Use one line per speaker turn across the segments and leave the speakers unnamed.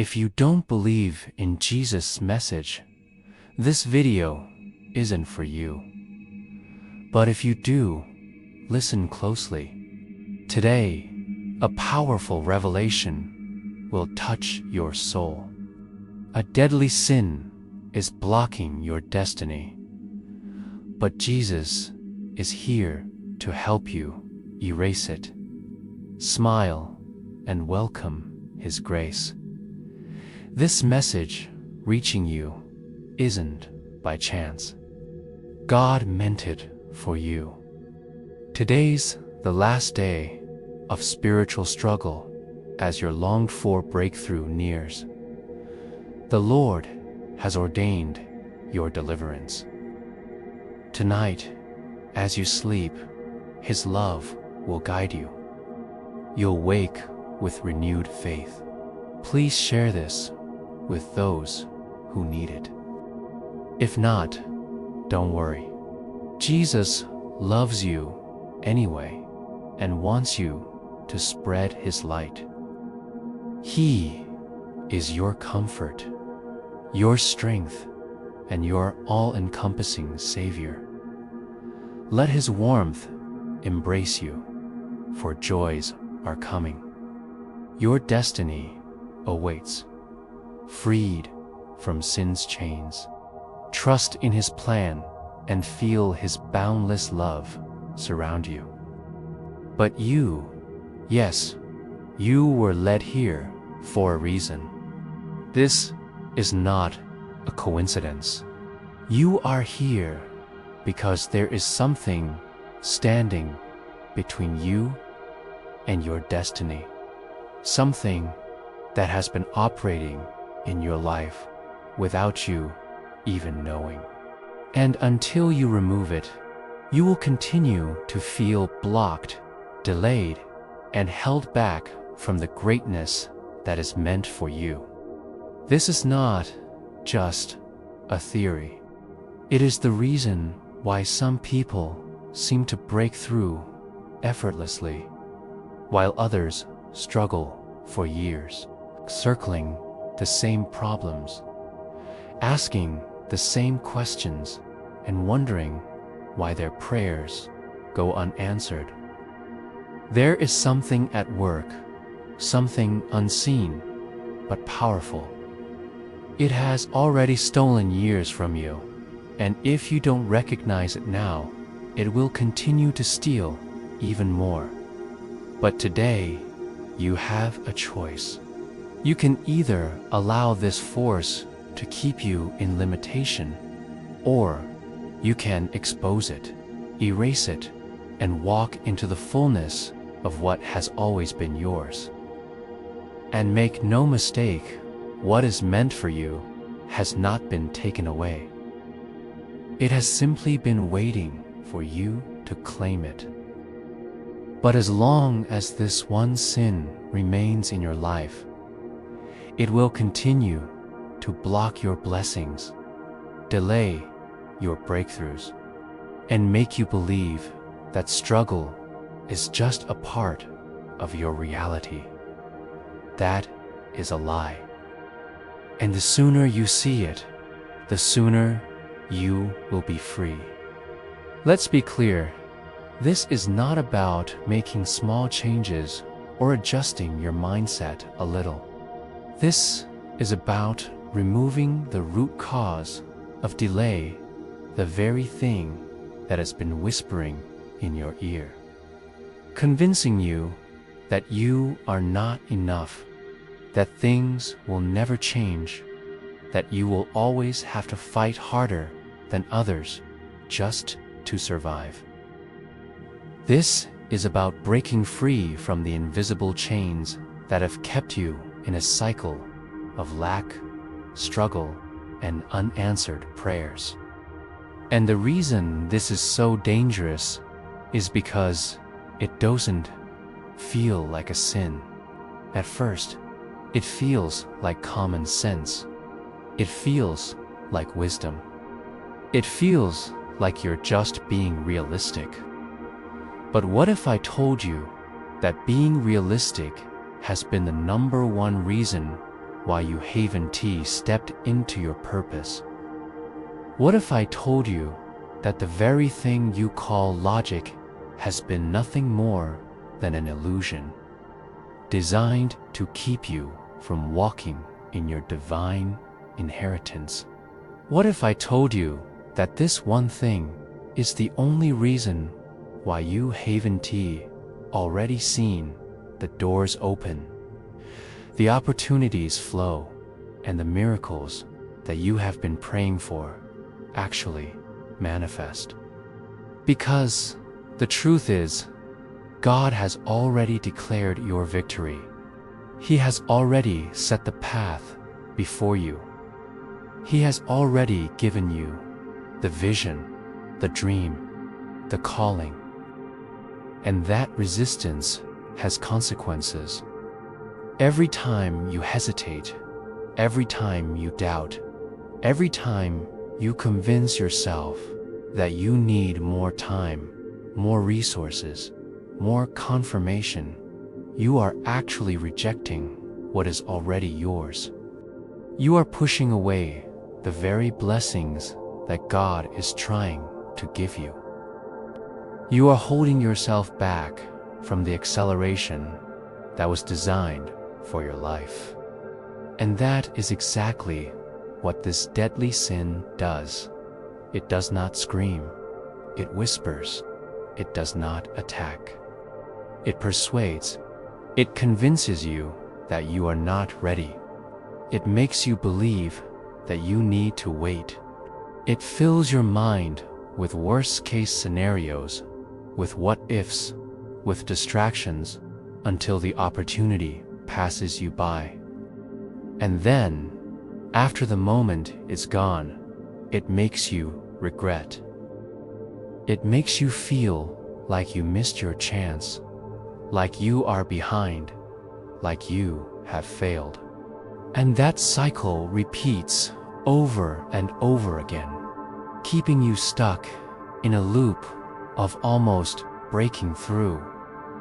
If you don't believe in Jesus' message, this video isn't for you. But if you do, listen closely. Today, a powerful revelation will touch your soul. A deadly sin is blocking your destiny, but Jesus is here to help you erase it. Smile and welcome His grace. This message reaching you isn't by chance. God meant it for you. Today's the last day of spiritual struggle as your longed-for breakthrough nears. The Lord has ordained your deliverance. Tonight, as you sleep, His love will guide you. You'll wake with renewed faith. Please share this with those who need it. If not, don't worry. Jesus loves you anyway and wants you to spread His light. He is your comfort, your strength, and your all-encompassing Savior. Let His warmth embrace you, for joys are coming. Your destiny awaits, freed from sin's chains. Trust in His plan and feel His boundless love surround you. But you, yes, you were led here for a reason. This is not a coincidence. You are here because there is something standing between you and your destiny. Something that has been operating in your life without you even knowing. And until you remove it, you will continue to feel blocked, delayed, and held back from the greatness that is meant for you. This is not just a theory. It is the reason why some people seem to break through effortlessly, while others struggle for years, circling the same problems, asking the same questions, and wondering why their prayers go unanswered. There is something at work, something unseen but powerful. It has already stolen years from you, and if you don't recognize it now, it will continue to steal even more. But today, you have a choice. You can either allow this force to keep you in limitation, or you can expose it, erase it, and walk into the fullness of what has always been yours. And make no mistake, what is meant for you has not been taken away. It has simply been waiting for you to claim it. But as long as this one sin remains in your life, it will continue to block your blessings, delay your breakthroughs, and make you believe that struggle is just a part of your reality. That is a lie. And the sooner you see it, the sooner you will be free. Let's be clear, this is not about making small changes or adjusting your mindset a little. This is about removing the root cause of delay, the very thing that has been whispering in your ear, convincing you that you are not enough, that things will never change, that you will always have to fight harder than others just to survive. This is about breaking free from the invisible chains that have kept you in a cycle of lack, struggle, and unanswered prayers. And the reason this is so dangerous is because it doesn't feel like a sin. At first, it feels like common sense. It feels like wisdom. It feels like you're just being realistic. But what if I told you that being realistic has been the #1 reason why you haven't stepped into your purpose? What if I told you that the very thing you call logic has been nothing more than an illusion, designed to keep you from walking in your divine inheritance? What if I told you that this one thing is the only reason why you haven't already seen the doors open, the opportunities flow, and the miracles that you have been praying for actually manifest? Because the truth is, God has already declared your victory. He has already set the path before you. He has already given you the vision, the dream, the calling. And that resistance has consequences. Every time you hesitate, every time you doubt, every time you convince yourself that you need more time, more resources, more confirmation, you are actually rejecting what is already yours. You are pushing away the very blessings that God is trying to give you. You are holding yourself back from the acceleration that was designed for your life. And that is exactly what this deadly sin does. It does not scream, it whispers, it does not attack. It persuades, it convinces you that you are not ready. It makes you believe that you need to wait. It fills your mind with worst-case scenarios, with what-ifs, with distractions, until the opportunity passes you by. And then, after the moment is gone, it makes you regret. It makes you feel like you missed your chance, like you are behind, like you have failed. And that cycle repeats over and over again, keeping you stuck in a loop of almost breaking through,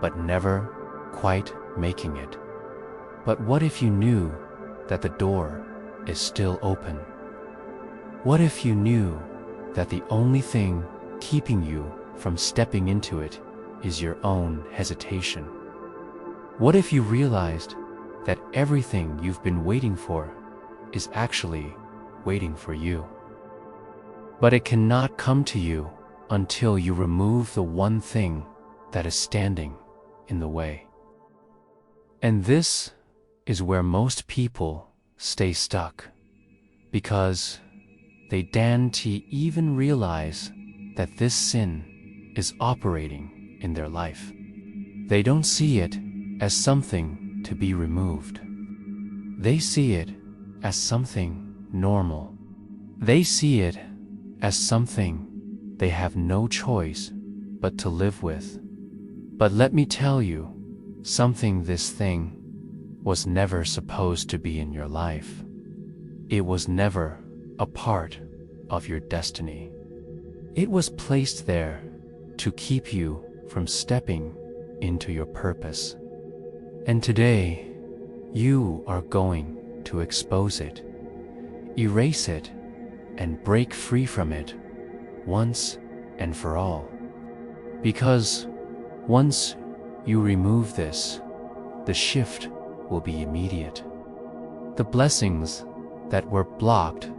but never quite making it. But what if you knew that the door is still open? What if you knew that the only thing keeping you from stepping into it is your own hesitation? What if you realized that everything you've been waiting for is actually waiting for you? But it cannot come to you until you remove the one thing that is standing in the way. And this is where most people stay stuck, because they daren't even realize that this sin is operating in their life. They don't see it as something to be removed. They see it as something normal. They see it as something they have no choice but to live with. But let me tell you something: this thing was never supposed to be in your life. It was never a part of your destiny. It was placed there to keep you from stepping into your purpose. And today, you are going to expose it, erase it, and break free from it once and for all. Because once you remove this, the shift will be immediate. The blessings that were blocked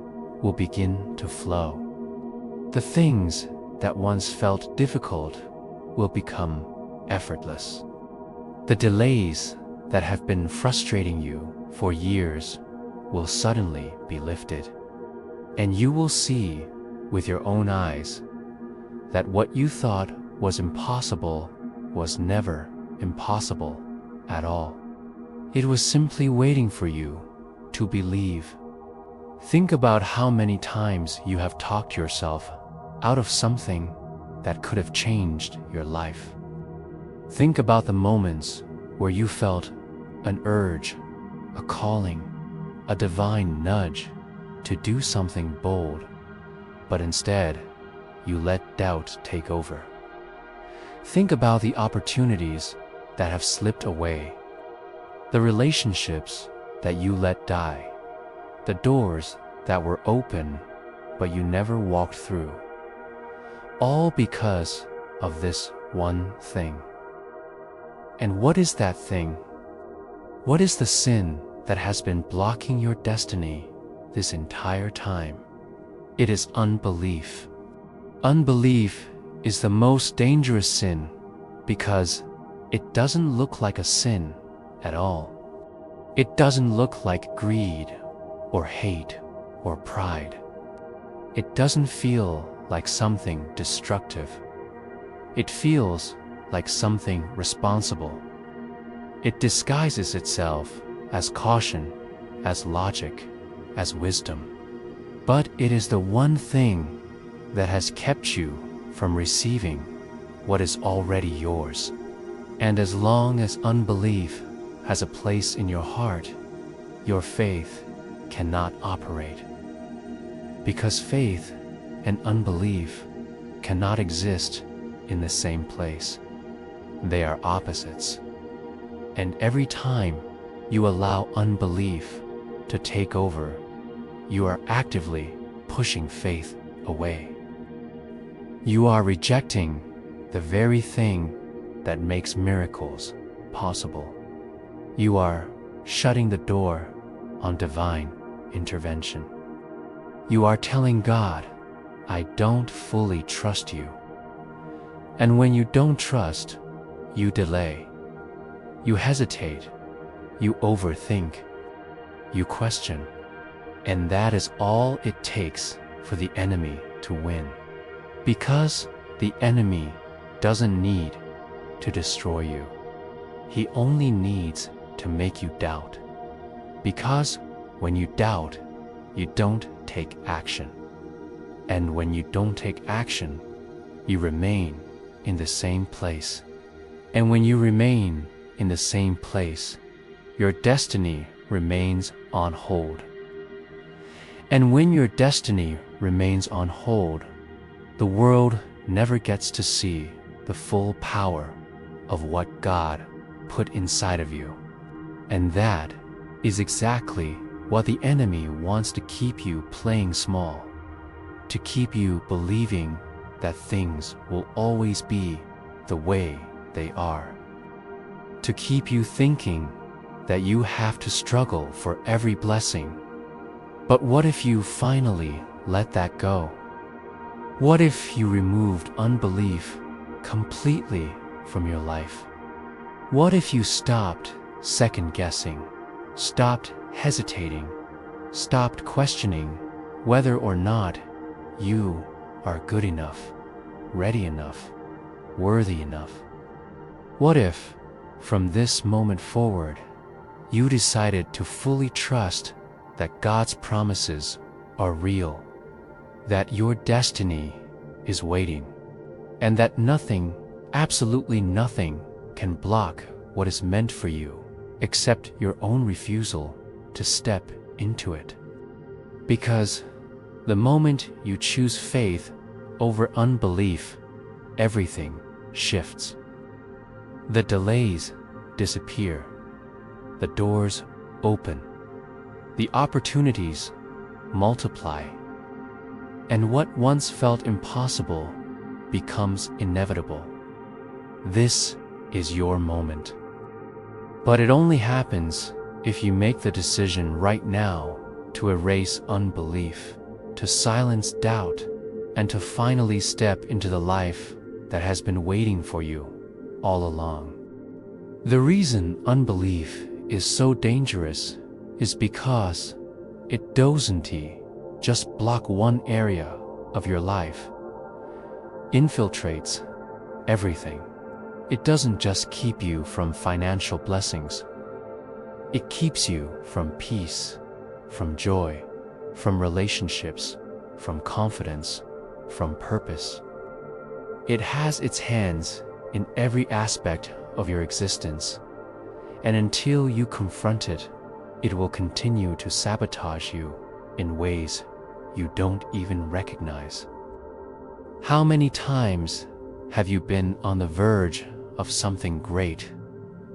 will begin to flow. The things that once felt difficult will become effortless. The delays that have been frustrating you for years will suddenly be lifted. And you will see with your own eyes that what you thought was impossible was never impossible at all. It was simply waiting for you to believe. Think about how many times you have talked yourself out of something that could have changed your life. Think about the moments where you felt an urge, a calling, a divine nudge to do something bold, but instead you let doubt take over. Think about the opportunities that have slipped away, the relationships that you let die, the doors that were open but you never walked through, all because of this one thing. And what is that thing? What is the sin that has been blocking your destiny this entire time? It is unbelief. Unbelief is the most dangerous sin because it doesn't look like a sin at all. It doesn't look like greed or hate or pride. It doesn't feel like something destructive. It feels like something responsible. It disguises itself as caution, as logic, as wisdom. But it is the one thing that has kept you from receiving what is already yours. And as long as unbelief has a place in your heart, your faith cannot operate. Because faith and unbelief cannot exist in the same place. They are opposites. And every time you allow unbelief to take over, you are actively pushing faith away. You are rejecting the very thing that makes miracles possible. You are shutting the door on divine intervention. You are telling God, I don't fully trust you. And when you don't trust, you delay. You hesitate. You overthink. You question. And that is all it takes for the enemy to win. Because the enemy doesn't need to destroy you. He only needs to make you doubt. Because when you doubt, you don't take action. And when you don't take action, you remain in the same place. And when you remain in the same place, your destiny remains on hold. And when your destiny remains on hold, the world never gets to see the full power of what God put inside of you. And that is exactly what the enemy wants to keep you playing small, to keep you believing that things will always be the way they are, to keep you thinking that you have to struggle for every blessing. But what if you finally let that go? What if you removed unbelief completely from your life? What if you stopped second-guessing, stopped hesitating, stopped questioning whether or not you are good enough, ready enough, worthy enough? What if, from this moment forward, you decided to fully trust that God's promises are real, that your destiny is waiting, and that nothing, absolutely nothing, can block what is meant for you except your own refusal to step into it? Because the moment you choose faith over unbelief, everything shifts. The delays disappear. The doors open. The opportunities multiply. And what once felt impossible becomes inevitable. This is your moment. But it only happens if you make the decision right now to erase unbelief, to silence doubt, and to finally step into the life that has been waiting for you all along. The reason unbelief is so dangerous is because it doesn't just block one area of your life. Infiltrates everything. It doesn't just keep you from financial blessings. It keeps you from peace, from joy, from relationships, from confidence, from purpose. It has its hands in every aspect of your existence, and until you confront it, it will continue to sabotage you in ways you don't even recognize. How many times have you been on the verge of something great,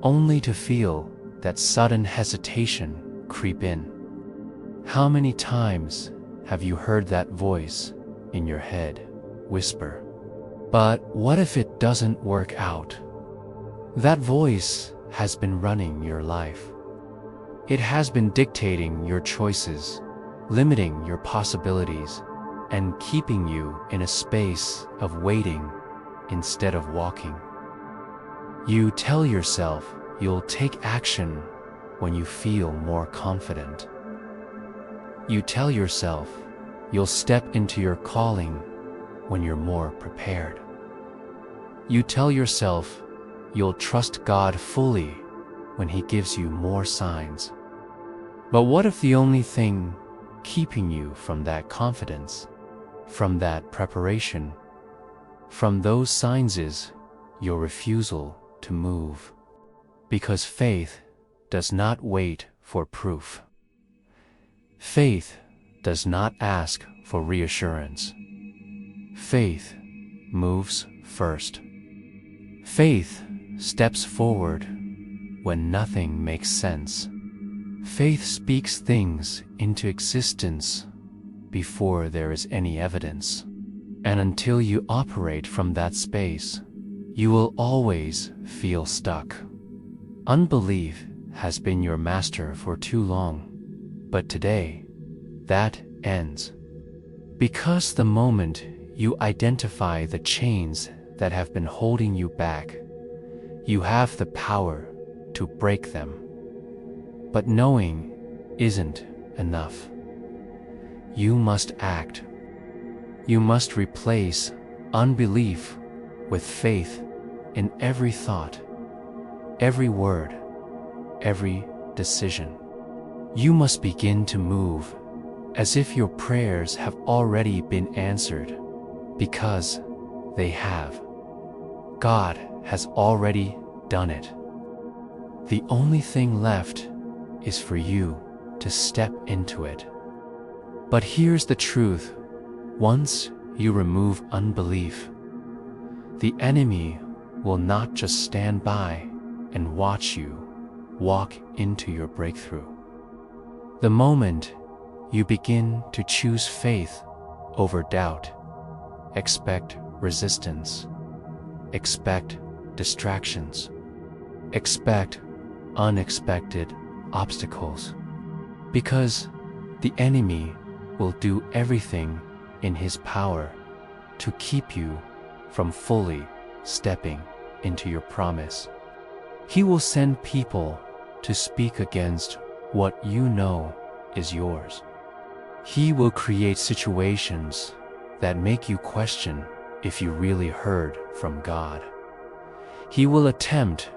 only to feel that sudden hesitation creep in? How many times have you heard that voice in your head whisper, "But what if it doesn't work out?" That voice has been running your life. It has been dictating your choices, limiting your possibilities, and keeping you in a space of waiting instead of walking. You tell yourself you'll take action when you feel more confident. You tell yourself you'll step into your calling when you're more prepared. You tell yourself you'll trust God fully when He gives you more signs. But what if the only thing keeping you from that confidence, from that preparation, from those signs is your refusal to move? Because faith does not wait for proof. Faith does not ask for reassurance. Faith moves first. Faith steps forward when nothing makes sense. Faith speaks things into existence before there is any evidence. And until you operate from that space, you will always feel stuck. Unbelief has been your master for too long, but today, that ends. Because the moment you identify the chains that have been holding you back, you have the power to break them. But knowing isn't enough. You must act. You must replace unbelief with faith in every thought, every word, every decision. You must begin to move as if your prayers have already been answered, because they have. God has already done it. The only thing left is for you to step into it. But here's the truth. Once you remove unbelief, the enemy will not just stand by and watch you walk into your breakthrough. The moment you begin to choose faith over doubt, expect resistance, expect distractions, expect unexpected obstacles, because the enemy will do everything in his power to keep you from fully stepping into your promise. He will send people to speak against what you know is yours. He will create situations that make you question if you really heard from God. He will attempt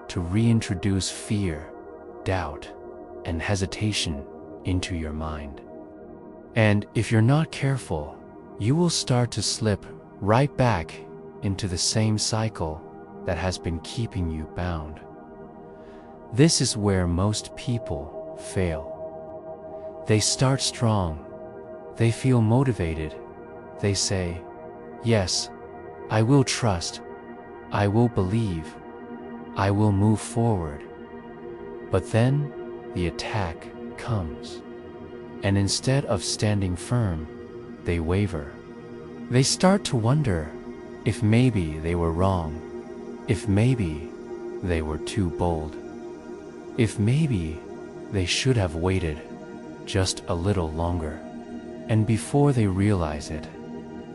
to reintroduce fear, doubt, and hesitation into your mind. And if you're not careful, you will start to slip right back into the same cycle that has been keeping you bound. This is where most people fail. They start strong. They feel motivated. They say, "Yes, I will trust. I will believe. I will move forward." But then the attack comes. And instead of standing firm, they waver. They start to wonder if maybe they were wrong, if maybe they were too bold, if maybe they should have waited just a little longer. And before they realize it,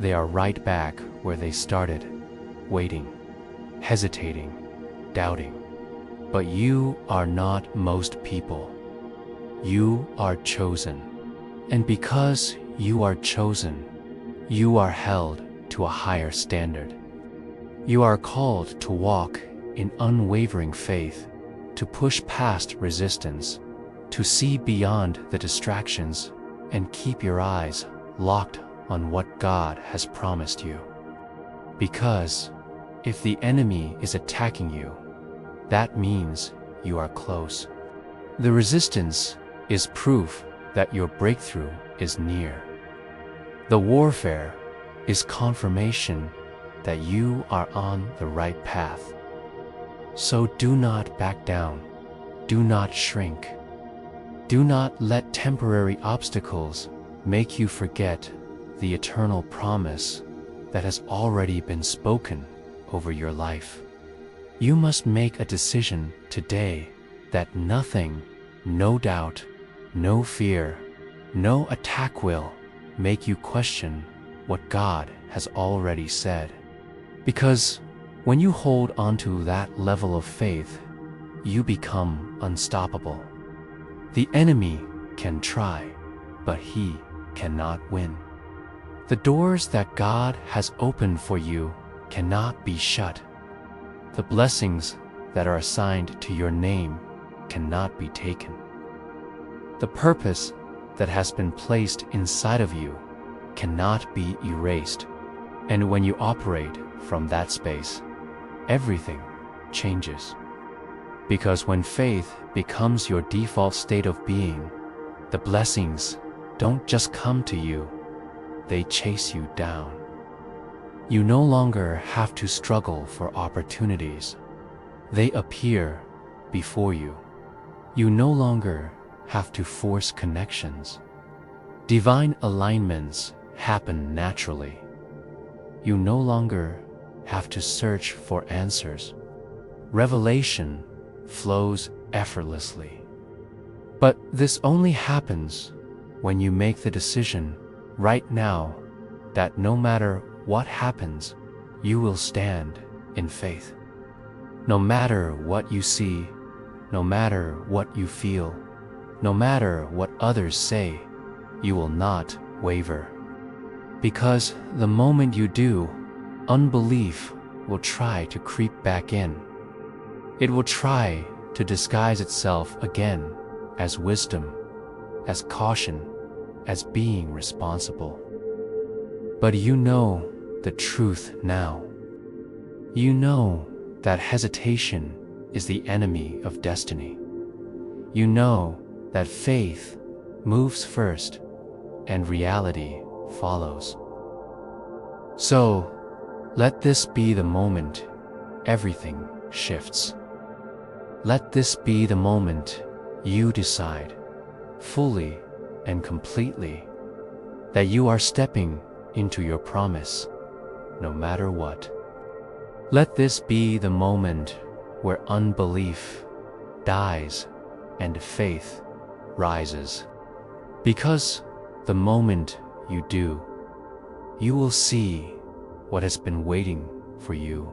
they are right back where they started, waiting, hesitating, doubting. But you are not most people. You are chosen. And because you are chosen, you are held to a higher standard. You are called to walk in unwavering faith, to push past resistance, to see beyond the distractions, and keep your eyes locked on what God has promised you. Because if the enemy is attacking you, that means you are close. The resistance is proof that your breakthrough is near. The warfare is confirmation that you are on the right path. So do not back down. Do not shrink. Do not let temporary obstacles make you forget the eternal promise that has already been spoken over your life. You must make a decision today that nothing, no doubt, no fear, no attack will make you question what God has already said. Because when you hold onto that level of faith, you become unstoppable. The enemy can try, but he cannot win. The doors that God has opened for you cannot be shut. The blessings that are assigned to your name cannot be taken. The purpose that has been placed inside of you cannot be erased. And when you operate from that space, everything changes. Because when faith becomes your default state of being, the blessings don't just come to you, they chase you down. You no longer have to struggle for opportunities. They appear before you. You no longer have to force connections. Divine alignments happen naturally. You no longer have to search for answers. Revelation flows effortlessly. But this only happens when you make the decision right now that no matter what happens, you will stand in faith. No matter what you see, no matter what you feel, no matter what others say, you will not waver. Because the moment you do, unbelief will try to creep back in. It will try to disguise itself again as wisdom, as caution, as being responsible. But you know the truth now. You know that hesitation is the enemy of destiny. You know that faith moves first and reality follows. So, let this be the moment everything shifts. Let this be the moment you decide, fully and completely, that you are stepping into your promise, no matter what. Let this be the moment where unbelief dies and faith rises. Because the moment you do, you will see what has been waiting for you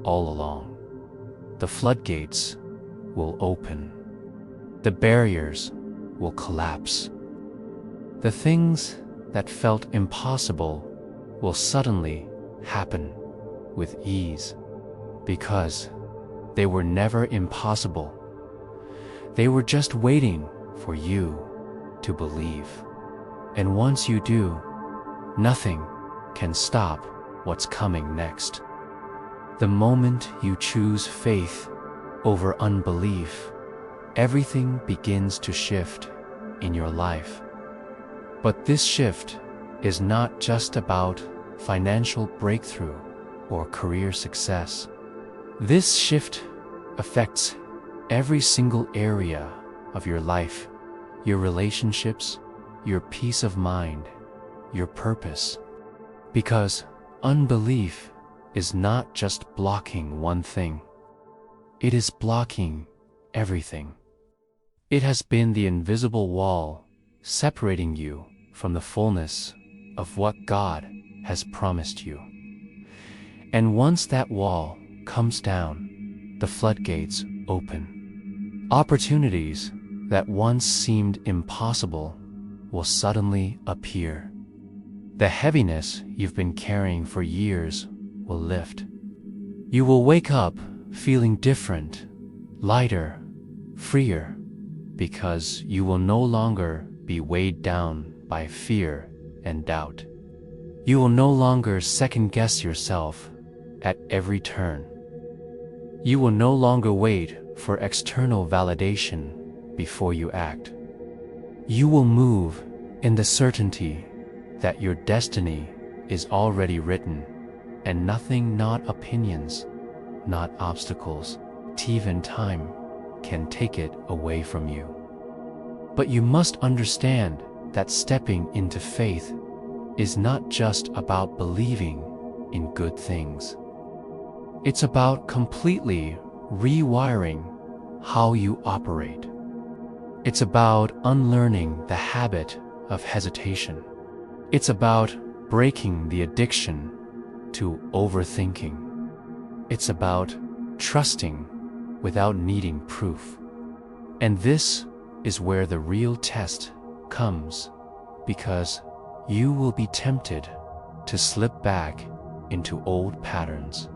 all along. The floodgates will open. The barriers will collapse. The things that felt impossible will suddenly happen with ease, because they were never impossible. They were just waiting for you to believe. And once you do, nothing can stop what's coming next. The moment you choose faith over unbelief, everything begins to shift in your life. But this shift is not just about financial breakthrough or career success. This shift affects every single area of your life, your relationships, your peace of mind, your purpose. Because unbelief is not just blocking one thing, it is blocking everything. It has been the invisible wall separating you from the fullness of what God has promised you. And once that wall comes down, the floodgates open. Opportunities that once seemed impossible will suddenly appear. The heaviness you've been carrying for years will lift. You will wake up feeling different, lighter, freer, because you will no longer be weighed down by fear and doubt. You will no longer second-guess yourself at every turn. You will no longer wait for external validation before you act. You will move in the certainty that your destiny is already written, and nothing, not opinions, not obstacles, even time, can take it away from you. But you must understand that stepping into faith is not just about believing in good things. It's about completely rewiring how you operate. It's about unlearning the habit of hesitation. It's about breaking the addiction to overthinking. It's about trusting without needing proof. And this is where the real test comes, because you will be tempted to slip back into old patterns.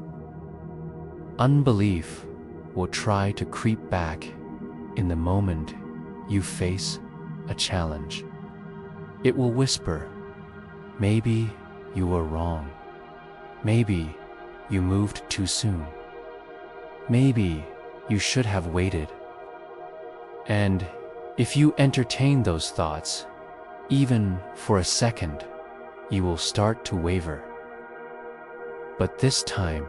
Unbelief will try to creep back in the moment you face a challenge. It will whisper, maybe you were wrong. Maybe you moved too soon. Maybe you should have waited. And if you entertain those thoughts, even for a second, you will start to waver. But this time,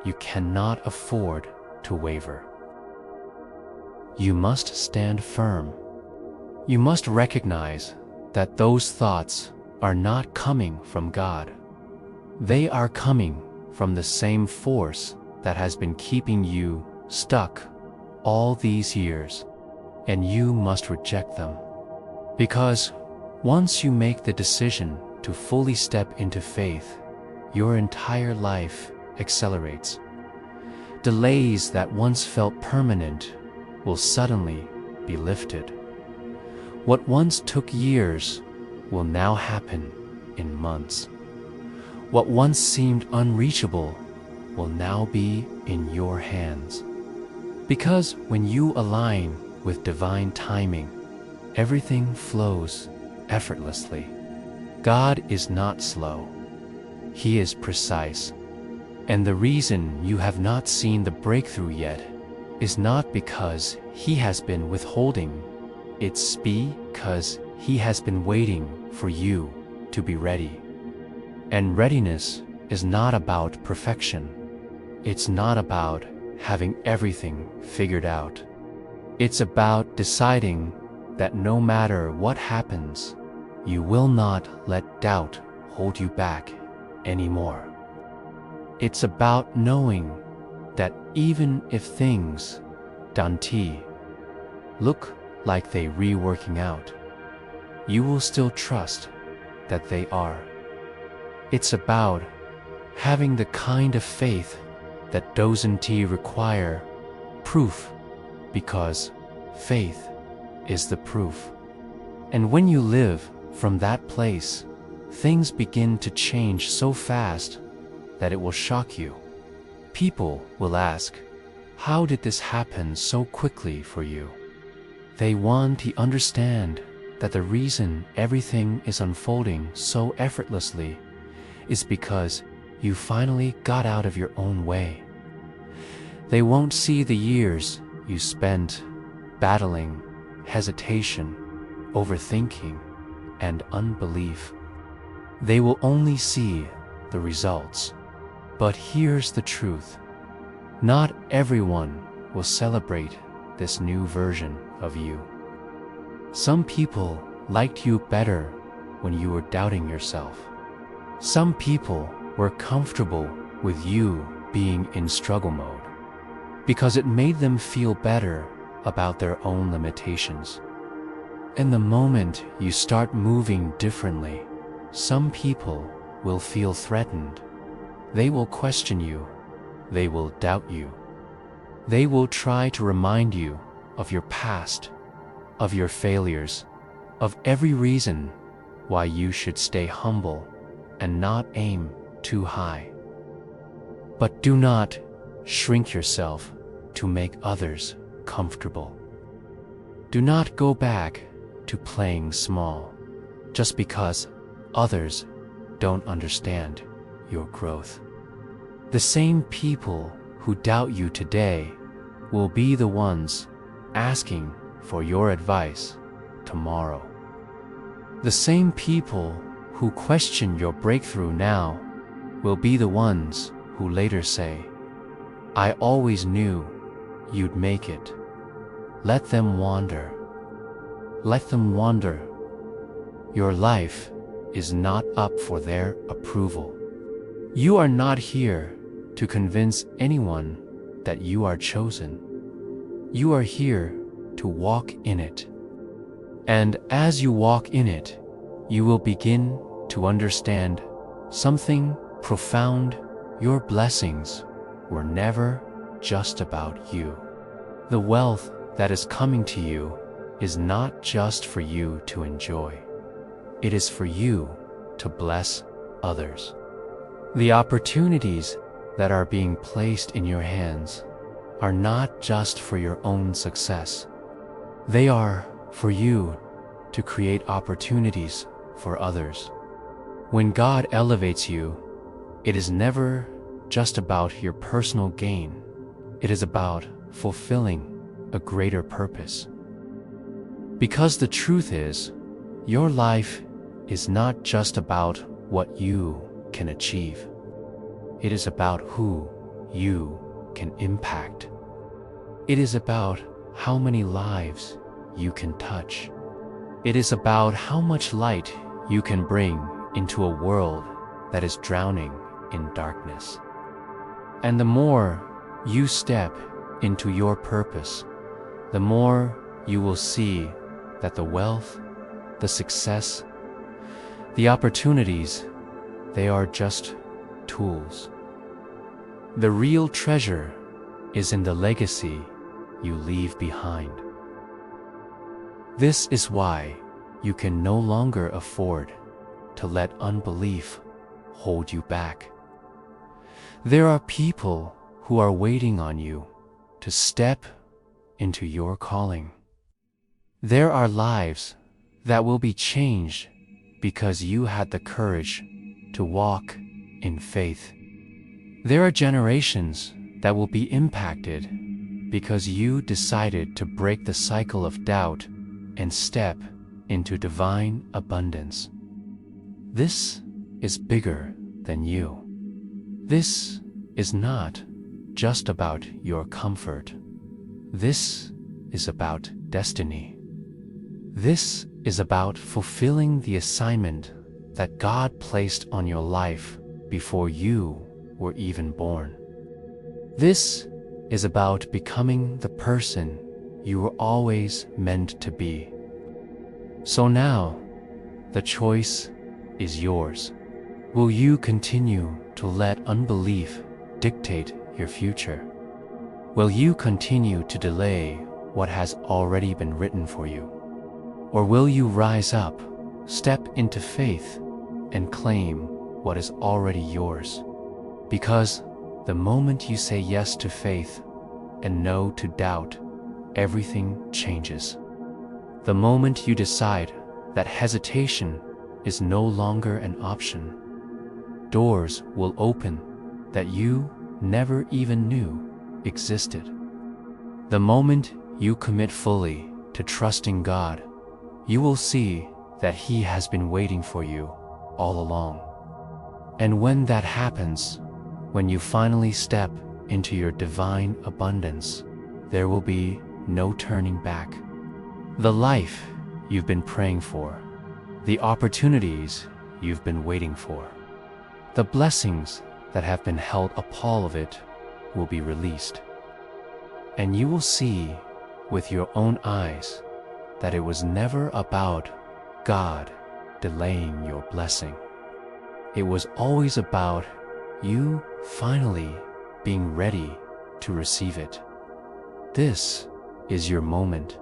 you cannot afford to waver. You must stand firm. You must recognize that those thoughts are not coming from God. They are coming from the same force that has been keeping you stuck all these years, and you must reject them. Because once you make the decision to fully step into faith, your entire life accelerates. Delays that once felt permanent will suddenly be lifted. What once took years will now happen in months. What once seemed unreachable will now be in your hands. Because when you align with divine timing, everything flows effortlessly. God is not slow. He is precise. And the reason you have not seen the breakthrough yet is not because He has been withholding. It's because He has been waiting for you to be ready. And readiness is not about perfection. It's not about having everything figured out. It's about deciding that no matter what happens, you will not let doubt hold you back anymore. It's about knowing that even if things don't look like they're working out, you will still trust that they are. It's about having the kind of faith that doesn't require proof, because faith is the proof. And when you live from that place, things begin to change so fast that it will shock you. People will ask, how did this happen so quickly for you? They want to understand that the reason everything is unfolding so effortlessly is because you finally got out of your own way. They won't see the years you spent battling hesitation, overthinking, and unbelief. They will only see the results. But here's the truth. Not everyone will celebrate this new version of you. Some people liked you better when you were doubting yourself. Some people were comfortable with you being in struggle mode because it made them feel better about their own limitations. And the moment you start moving differently, some people will feel threatened. They will question you. They will doubt you. They will try to remind you of your past, of your failures, of every reason why you should stay humble and not aim too high. But do not shrink yourself to make others comfortable. Do not go back to playing small just because others don't understand your growth. The same people who doubt you today will be the ones asking for your advice tomorrow. The same people who question your breakthrough now will be the ones who later say, I always knew you'd make it. Let them wander. let them wander. Your life is not up for their approval. You are not here to convince anyone that you are chosen. You are here to walk in it. And as you walk in it, you will begin to understand something profound. Your blessings were never just about you. The wealth that is coming to you is not just for you to enjoy. It is for you to bless others. The opportunities that are being placed in your hands are not just for your own success. They are for you to create opportunities for others. When God elevates you, it is never just about your personal gain. It is about fulfilling a greater purpose. Because the truth is, your life is not just about what you can achieve. It is about who you can impact. It is about how many lives you can touch. It is about how much light you can bring into a world that is drowning in darkness. And the more you step into your purpose, the more you will see that the wealth, the success, the opportunities, they are just tools. The real treasure is in the legacy you leave behind. This is why you can no longer afford to let unbelief hold you back. There are people who are waiting on you to step into your calling. There are lives that will be changed because you had the courage to walk in faith. There are generations that will be impacted because you decided to break the cycle of doubt and step into divine abundance. This is bigger than you. This is not just about your comfort. This is about destiny. This is about fulfilling the assignment that God placed on your life before you were even born. This is about becoming the person you were always meant to be. So now, the choice is yours. Will you continue to let unbelief dictate your future? Will you continue to delay what has already been written for you? Or will you rise up, step into faith, and claim what is already yours? Because the moment you say yes to faith and no to doubt, everything changes. The moment you decide that hesitation is no longer an option, doors will open that you never even knew existed. The moment you commit fully to trusting God, you will see that He has been waiting for you all along. And when that happens, when you finally step into your divine abundance, there will be no turning back. The life you've been praying for, the opportunities you've been waiting for, the blessings that have been held a pall of it will be released. And you will see with your own eyes that it was never about God delaying your blessing. It was always about you finally being ready to receive it. This is your moment.